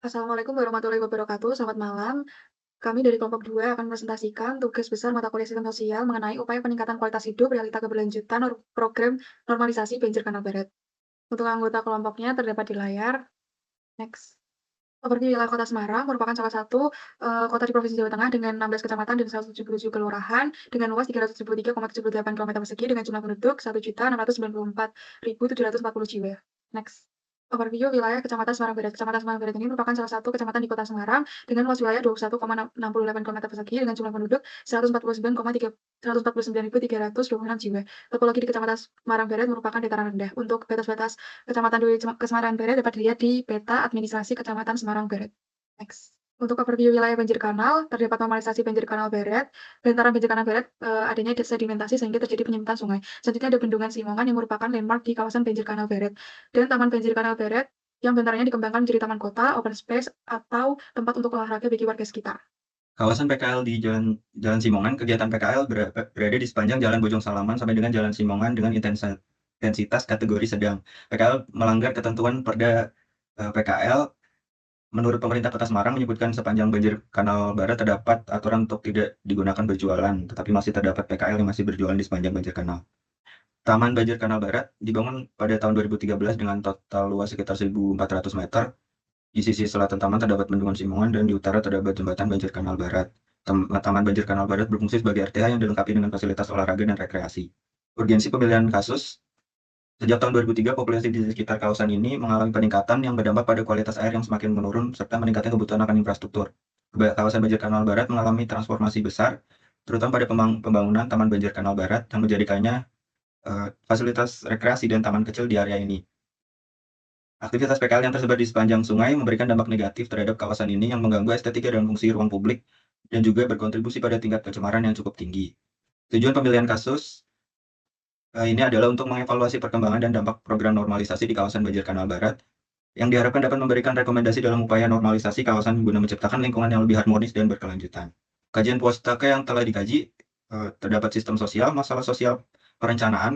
Assalamualaikum warahmatullahi wabarakatuh. Selamat malam. Kami dari kelompok 2 akan presentasikan tugas besar mata kuliah sistem sosial mengenai upaya peningkatan kualitas hidup realita keberlanjutan program normalisasi banjir Kanal Barat. Untuk anggota kelompoknya terdapat di layar. Next. Overview wilayah Kota Semarang merupakan salah satu kota di Provinsi Jawa Tengah dengan 16 kecamatan dan 177 kelurahan dengan luas 373,78 km persegi dengan jumlah penduduk 1.694.740 jiwa. Next. Overview wilayah Kecamatan Semarang Barat. Kecamatan Semarang Barat ini merupakan salah satu kecamatan di Kota Semarang dengan luas wilayah 21,68 km persegi dengan jumlah penduduk 149.326 jiwa. Topologi di Kecamatan Semarang Barat merupakan dataran rendah. Untuk batas-batas Kecamatan di Semarang Barat dapat dilihat di peta administrasi Kecamatan Semarang Barat. Next. Untuk overview wilayah banjir kanal, terdapat normalisasi banjir kanal barat. Bantaran banjir kanal barat adanya sedimentasi sehingga terjadi penyempitan sungai. Selanjutnya ada bendungan Simongan yang merupakan landmark di kawasan banjir kanal barat. Dan taman banjir kanal barat yang bentaranya dikembangkan menjadi taman kota, open space, atau tempat untuk olahraga bagi warga sekitar. Kawasan PKL di Jalan Simongan, kegiatan PKL berada di sepanjang Jalan Bojong Salaman sampai dengan Jalan Simongan dengan intensitas kategori sedang. PKL melanggar ketentuan Perda PKL. Menurut pemerintah Kota Semarang menyebutkan sepanjang banjir Kanal Barat terdapat aturan untuk tidak digunakan berjualan, tetapi masih terdapat PKL yang masih berjualan di sepanjang banjir kanal. Taman Banjir Kanal Barat dibangun pada tahun 2013 dengan total luas sekitar 1.400 meter. Di sisi selatan taman terdapat bendungan Simongan dan di utara terdapat jembatan Banjir Kanal Barat. Taman Banjir Kanal Barat berfungsi sebagai RTH yang dilengkapi dengan fasilitas olahraga dan rekreasi. Urgensi pemilihan kasus. Sejak tahun 2003, populasi di sekitar kawasan ini mengalami peningkatan yang berdampak pada kualitas air yang semakin menurun serta meningkatnya kebutuhan akan infrastruktur. Kawasan Banjir Kanal Barat mengalami transformasi besar, terutama pada pembangunan Taman Banjir Kanal Barat yang menjadikannya fasilitas rekreasi dan taman kecil di area ini. Aktivitas PKL yang tersebar di sepanjang sungai memberikan dampak negatif terhadap kawasan ini yang mengganggu estetika dan fungsi ruang publik dan juga berkontribusi pada tingkat pencemaran yang cukup tinggi. Tujuan pemilihan kasus ini adalah untuk mengevaluasi perkembangan dan dampak program normalisasi di kawasan banjir Kanal Barat, yang diharapkan dapat memberikan rekomendasi dalam upaya normalisasi kawasan guna menciptakan lingkungan yang lebih harmonis dan berkelanjutan. Kajian pustaka yang telah dikaji, terdapat sistem sosial, masalah perencanaan,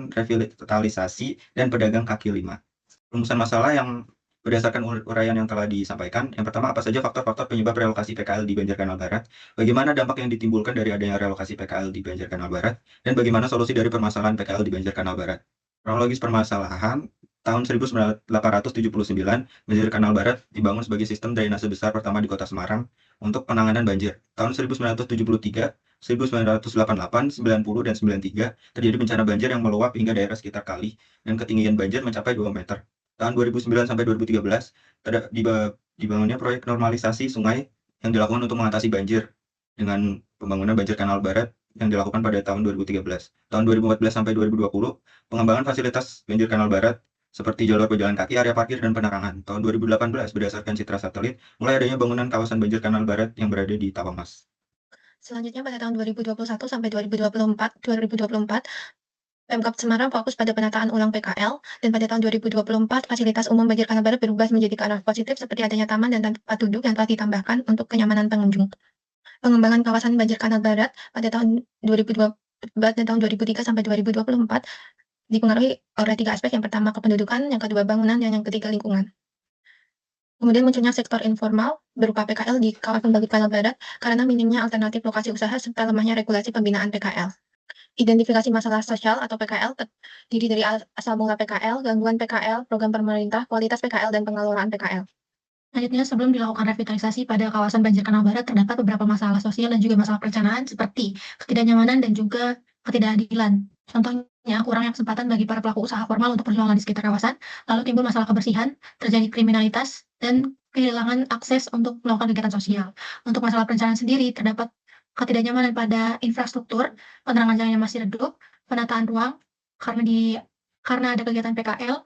revitalisasi, dan pedagang kaki lima. Rumusan masalah yang berdasarkan uraian yang telah disampaikan, yang pertama, apa saja faktor-faktor penyebab relokasi PKL di Banjir Kanal Barat, bagaimana dampak yang ditimbulkan dari adanya relokasi PKL di Banjir Kanal Barat, dan bagaimana solusi dari permasalahan PKL di Banjir Kanal Barat. Kronologis permasalahan, tahun 1879, Banjir Kanal Barat dibangun sebagai sistem drainase besar pertama di Kota Semarang untuk penanganan banjir. Tahun 1973, 1988, 90, dan 93 terjadi bencana banjir yang meluap hingga daerah sekitar kali dan ketinggian banjir mencapai 2 meter. Tahun 2009 sampai 2013 dibangunnya proyek normalisasi sungai yang dilakukan untuk mengatasi banjir dengan pembangunan banjir Kanal Barat yang dilakukan pada tahun 2013. Tahun 2014 sampai 2020, pengembangan fasilitas banjir Kanal Barat seperti jalur pejalan kaki, area parkir, dan penerangan. Tahun 2018, berdasarkan citra satelit, mulai adanya bangunan kawasan banjir Kanal Barat yang berada di Tawamas. Selanjutnya pada tahun 2021 sampai 2024, Pemkab Semarang fokus pada penataan ulang PKL, dan pada tahun 2024 fasilitas umum banjir Kanal Barat berubah menjadi ke arah positif seperti adanya taman dan tempat duduk yang telah ditambahkan untuk kenyamanan pengunjung. Pengembangan kawasan banjir Kanal Barat pada tahun 2002 dan tahun 2003 sampai 2024 dipengaruhi oleh 3 aspek. Yang pertama kependudukan, yang kedua bangunan, dan yang ketiga lingkungan. Kemudian munculnya sektor informal berupa PKL di kawasan banjir Kanal Barat karena minimnya alternatif lokasi usaha serta lemahnya regulasi pembinaan PKL. Identifikasi masalah sosial atau PKL terdiri dari asal mula PKL, gangguan PKL, program pemerintah, kualitas PKL, dan pengelolaan PKL. Selanjutnya, sebelum dilakukan revitalisasi pada kawasan banjir Kanal Barat, terdapat beberapa masalah sosial dan juga masalah perencanaan seperti ketidaknyamanan dan juga ketidakadilan. Contohnya, kurangnya kesempatan bagi para pelaku usaha formal untuk berjualan di sekitar kawasan, lalu timbul masalah kebersihan, terjadi kriminalitas, dan kehilangan akses untuk melakukan kegiatan sosial. Untuk masalah perencanaan sendiri, terdapat ketidaknyamanan pada infrastruktur, penerangan jalan yang masih redup, penataan ruang karena ada kegiatan PKL,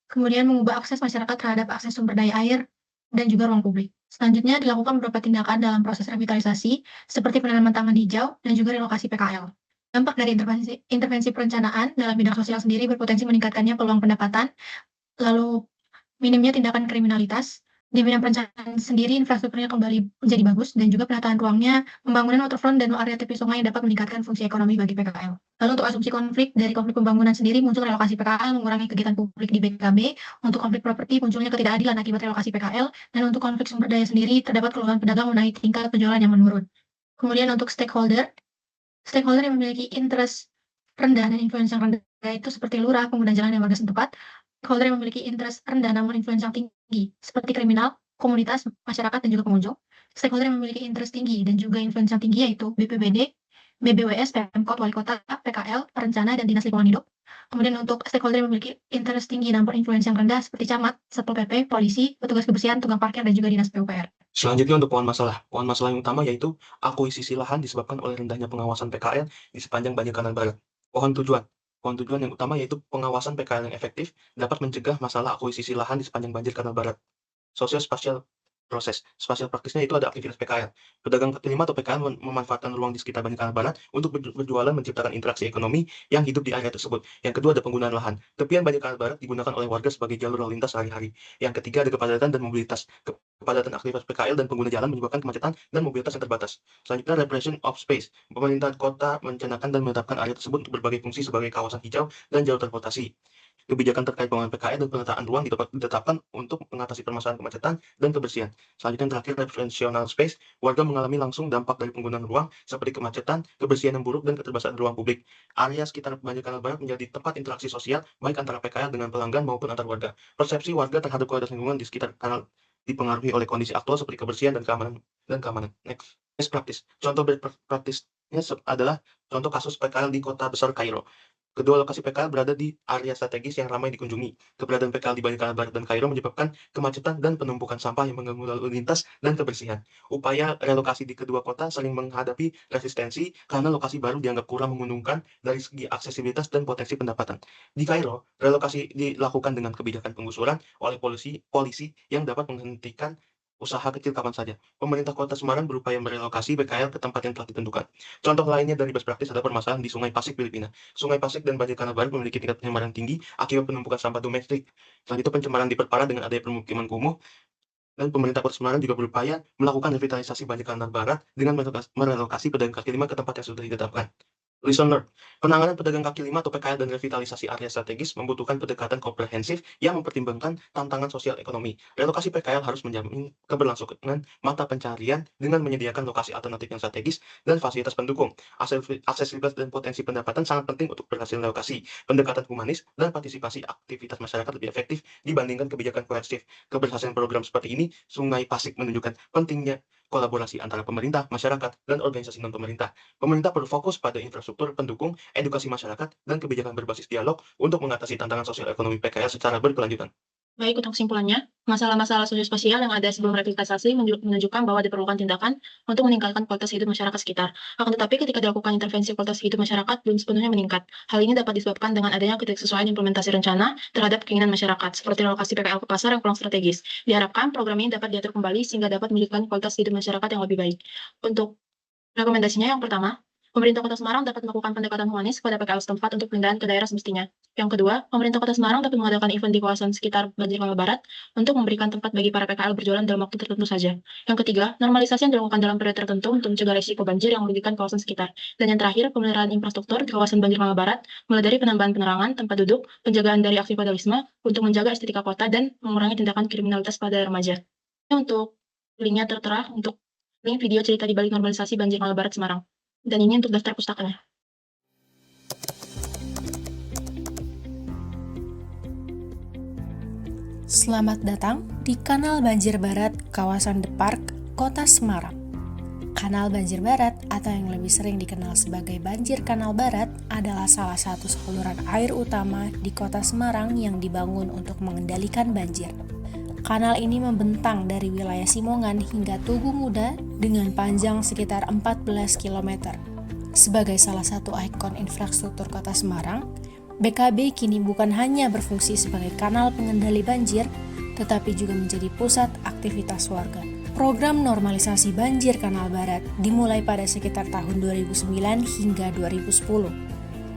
kemudian mengubah akses masyarakat terhadap akses sumber daya air dan juga ruang publik. Selanjutnya dilakukan beberapa tindakan dalam proses revitalisasi seperti penanaman taman hijau dan juga relokasi PKL. Dampak dari intervensi perencanaan dalam bidang sosial sendiri berpotensi meningkatkannya peluang pendapatan, lalu minimnya tindakan kriminalitas, Di bidang perencanaan sendiri, infrastrukturnya kembali menjadi bagus dan juga penataan ruangnya, pembangunan waterfront dan area tepi sungai dapat meningkatkan fungsi ekonomi bagi PKL. Lalu untuk asumsi konflik, dari konflik pembangunan sendiri muncul relokasi PKL, mengurangi kegiatan publik di BKB. Untuk konflik properti, munculnya ketidakadilan akibat relokasi PKL. Dan untuk konflik sumber daya sendiri, terdapat keluhan pedagang mengenai tingkat penjualan yang menurun. Kemudian untuk stakeholder yang memiliki interest rendah dan influence yang rendah itu seperti lurah, pengguna jalan, dan warga setempat. Stakeholder yang memiliki interest rendah namun influence yang tinggi, seperti kriminal, komunitas, masyarakat, dan juga pengunjung. Stakeholder yang memiliki interest tinggi dan juga influence yang tinggi yaitu BPBD, BBWS, Pemkot, Wali Kota, PKL, Perencana, dan Dinas Lingkungan Hidup. Kemudian untuk stakeholder yang memiliki interest tinggi namun influence yang rendah seperti camat, Satpol PP, polisi, petugas kebersihan, tukang parkir, dan juga Dinas PUPR. Selanjutnya untuk pohon masalah. Pohon masalah yang utama yaitu akuisisi lahan disebabkan oleh rendahnya pengawasan PKL di sepanjang Banjir Kanal Barat. Pohon tujuan. Pohon tujuan yang utama yaitu pengawasan PKL yang efektif dapat mencegah masalah akuisisi lahan di sepanjang Banjir Kanal Barat. Sosio-spasial proses. Spasial praktisnya itu ada aktivitas PKL. Pedagang kaki lima atau PKL memanfaatkan ruang di sekitar Banjir Kanal Barat untuk berjualan menciptakan interaksi ekonomi yang hidup di area tersebut. Yang kedua ada penggunaan lahan. Tepian Banjir Kanal Barat digunakan oleh warga sebagai jalur lalu lintas sehari-hari. Yang ketiga ada kepadatan dan mobilitas. Kepadatan aktivitas PKL dan pengguna jalan menyebabkan kemacetan dan mobilitas yang terbatas. Selanjutnya repression of space. Pemerintah kota merencanakan dan menetapkan area tersebut untuk berbagai fungsi sebagai kawasan hijau dan jalur transportasi. Kebijakan terkait pengembangan PKL dan penataan ruang ditetapkan untuk mengatasi permasalahan kemacetan dan kebersihan. Selanjutnya yang terakhir, referensial space. Warga mengalami langsung dampak dari penggunaan ruang seperti kemacetan, kebersihan yang buruk, dan keterbatasan ruang publik. Area sekitar Banjir Kanal Barat menjadi tempat interaksi sosial baik antara PKL dengan pelanggan maupun antar warga. Persepsi warga terhadap kualitas lingkungan di sekitar kanal dipengaruhi oleh kondisi aktual seperti kebersihan dan keamanan. Next, best practice. Contoh best practice-nya adalah contoh kasus PKL di kota besar Kairo. Kedua lokasi PKL berada di area strategis yang ramai dikunjungi. Keberadaan PKL di Banjir Kanal Barat dan Kairo menyebabkan kemacetan dan penumpukan sampah yang mengganggu lalu lintas dan kebersihan. Upaya relokasi di kedua kota saling menghadapi resistensi karena lokasi baru dianggap kurang menguntungkan dari segi aksesibilitas dan potensi pendapatan. Di Kairo, relokasi dilakukan dengan kebijakan penggusuran oleh polisi yang dapat menghentikan usaha kecil kapan saja. Pemerintah Kota Semarang berupaya merelokasi PKL ke tempat yang telah ditentukan. Contoh lainnya dari best practice adalah permasalahan di Sungai Pasig, Filipina. Sungai Pasig dan Banjir Kanal Barat memiliki tingkat pencemaran tinggi akibat penumpukan sampah domestik. Selain itu pencemaran diperparah dengan adanya permukiman kumuh, dan pemerintah Kota Semarang juga berupaya melakukan revitalisasi Banjir Kanal Barat dengan merelokasi pedagang kaki lima ke tempat yang sudah ditetapkan. Lesson learned. Penanganan pedagang kaki lima atau PKL dan revitalisasi area strategis membutuhkan pendekatan komprehensif yang mempertimbangkan tantangan sosial ekonomi. Relokasi PKL harus menjamin keberlangsungan mata pencarian dengan menyediakan lokasi alternatif yang strategis dan fasilitas pendukung. Aksesibilitas dan potensi pendapatan sangat penting untuk berhasil relokasi. Pendekatan humanis dan partisipasi aktivitas masyarakat lebih efektif dibandingkan kebijakan koersif. Keberhasilan program seperti ini, Sungai Pasig menunjukkan pentingnya kolaborasi antara pemerintah, masyarakat, dan organisasi non-pemerintah. Pemerintah perlu fokus pada infrastruktur pendukung, edukasi masyarakat, dan kebijakan berbasis dialog untuk mengatasi tantangan sosial ekonomi PKL secara berkelanjutan. Baik, untuk kesimpulannya, masalah-masalah sosiospasial yang ada sebelum revitalisasi menunjukkan bahwa diperlukan tindakan untuk meningkatkan kualitas hidup masyarakat sekitar. Akan tetapi ketika dilakukan intervensi kualitas hidup masyarakat belum sepenuhnya meningkat. Hal ini dapat disebabkan dengan adanya ketidaksesuaian implementasi rencana terhadap keinginan masyarakat, seperti relokasi PKL ke pasar yang kurang strategis. Diharapkan program ini dapat diatur kembali sehingga dapat menunjukkan kualitas hidup masyarakat yang lebih baik. Untuk rekomendasinya yang pertama, pemerintah Kota Semarang dapat melakukan pendekatan humanis kepada PKL setempat untuk pemindahan ke daerah semestinya. Yang kedua, pemerintah Kota Semarang dapat mengadakan event di kawasan sekitar Banjir Kanal Barat untuk memberikan tempat bagi para PKL berjualan dalam waktu tertentu saja. Yang ketiga, normalisasi yang dilakukan dalam periode tertentu untuk mencegah risiko banjir yang merugikan kawasan sekitar. Dan yang terakhir, pemeliharaan infrastruktur di kawasan Banjir Kanal Barat, mulai dari penambahan penerangan, tempat duduk, penjagaan dari aksi vandalisme, untuk menjaga estetika kota dan mengurangi tindakan kriminalitas pada remaja. Untuk linknya tertera untuk link video cerita di balik normalisasi Banjir Kanal Barat Semarang. Dan ini untuk daftar pustakanya. Selamat datang di Kanal Banjir Barat, kawasan The Park, Kota Semarang. Kanal Banjir Barat, atau yang lebih sering dikenal sebagai Banjir Kanal Barat, adalah salah satu saluran air utama di Kota Semarang yang dibangun untuk mengendalikan banjir. Kanal ini membentang dari wilayah Simongan hingga Tugu Muda dengan panjang sekitar 14 km. Sebagai salah satu ikon infrastruktur Kota Semarang, BKB kini bukan hanya berfungsi sebagai kanal pengendali banjir, tetapi juga menjadi pusat aktivitas warga. Program normalisasi banjir Kanal Barat dimulai pada sekitar tahun 2009 hingga 2010,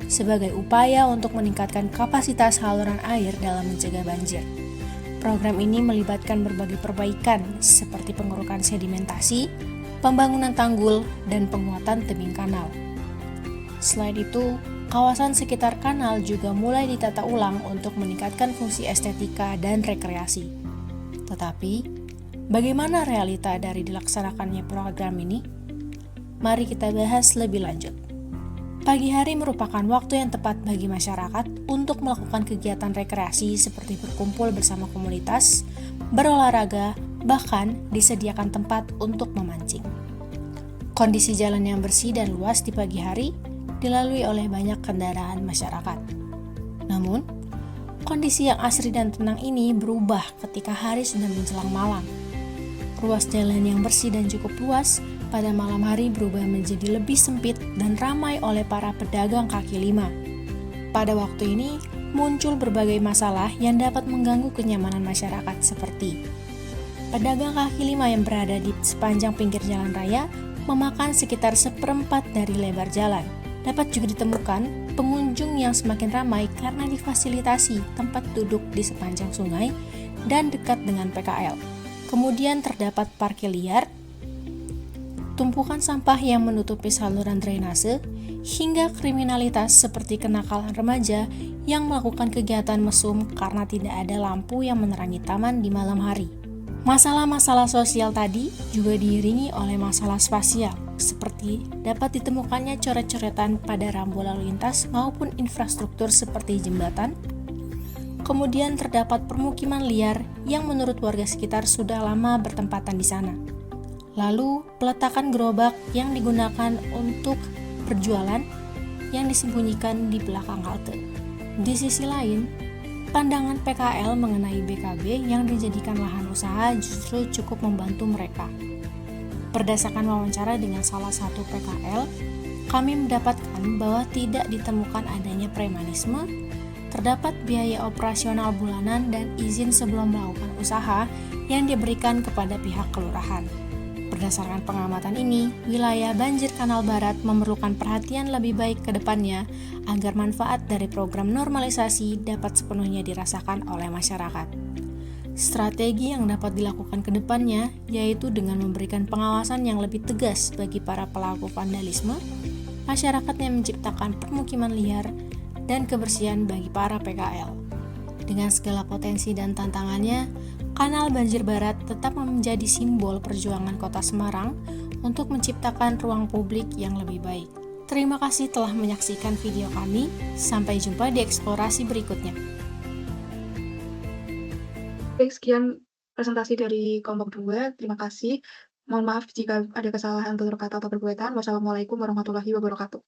sebagai upaya untuk meningkatkan kapasitas saluran air dalam mencegah banjir. program ini melibatkan berbagai perbaikan seperti pengurukan sedimentasi, pembangunan tanggul, dan penguatan tebing kanal. Selain itu, kawasan sekitar kanal juga mulai ditata ulang untuk meningkatkan fungsi estetika dan rekreasi. Tetapi, bagaimana realita dari dilaksanakannya program ini? Mari kita bahas lebih lanjut. Pagi hari merupakan waktu yang tepat bagi masyarakat untuk melakukan kegiatan rekreasi seperti berkumpul bersama komunitas, berolahraga, bahkan disediakan tempat untuk memancing. Kondisi jalan yang bersih dan luas di pagi hari dilalui oleh banyak kendaraan masyarakat. Namun, kondisi yang asri dan tenang ini berubah ketika hari sudah menjelang malam. Ruas jalan yang bersih dan cukup luas pada malam hari berubah menjadi lebih sempit dan ramai oleh para pedagang kaki lima. Pada waktu ini, muncul berbagai masalah yang dapat mengganggu kenyamanan masyarakat seperti pedagang kaki lima yang berada di sepanjang pinggir jalan raya memakan sekitar 1/4 dari lebar jalan. Dapat juga ditemukan pengunjung yang semakin ramai karena difasilitasi tempat duduk di sepanjang sungai dan dekat dengan PKL. Kemudian terdapat parkir liar, tumpukan sampah yang menutupi saluran drainase, hingga kriminalitas seperti kenakalan remaja yang melakukan kegiatan mesum karena tidak ada lampu yang menerangi taman di malam hari. Masalah-masalah sosial tadi juga diiringi oleh masalah spasial, seperti dapat ditemukannya coret-coretan pada rambu lalu lintas maupun infrastruktur seperti jembatan. Kemudian terdapat permukiman liar yang menurut warga sekitar sudah lama bertempatan di sana. Lalu, peletakan gerobak yang digunakan untuk berjualan yang disembunyikan di belakang halte. Di sisi lain, pandangan PKL mengenai BKB yang dijadikan lahan usaha justru cukup membantu mereka. Berdasarkan wawancara dengan salah satu PKL, kami mendapatkan bahwa tidak ditemukan adanya premanisme, terdapat biaya operasional bulanan dan izin sebelum melakukan usaha yang diberikan kepada pihak kelurahan. Berdasarkan pengamatan ini, wilayah Banjir Kanal Barat memerlukan perhatian lebih baik ke depannya agar manfaat dari program normalisasi dapat sepenuhnya dirasakan oleh masyarakat. Strategi yang dapat dilakukan ke depannya yaitu dengan memberikan pengawasan yang lebih tegas bagi para pelaku vandalisme, masyarakat yang menciptakan permukiman liar, dan kebersihan bagi para PKL. Dengan segala potensi dan tantangannya, Kanal Banjir Barat tetap menjadi simbol perjuangan Kota Semarang untuk menciptakan ruang publik yang lebih baik. Terima kasih telah menyaksikan video kami. Sampai jumpa di eksplorasi berikutnya. Oke, sekian presentasi dari kelompok 2. Terima kasih. Mohon maaf jika ada kesalahan tutur kata atau perbuatan. Wassalamualaikum warahmatullahi wabarakatuh.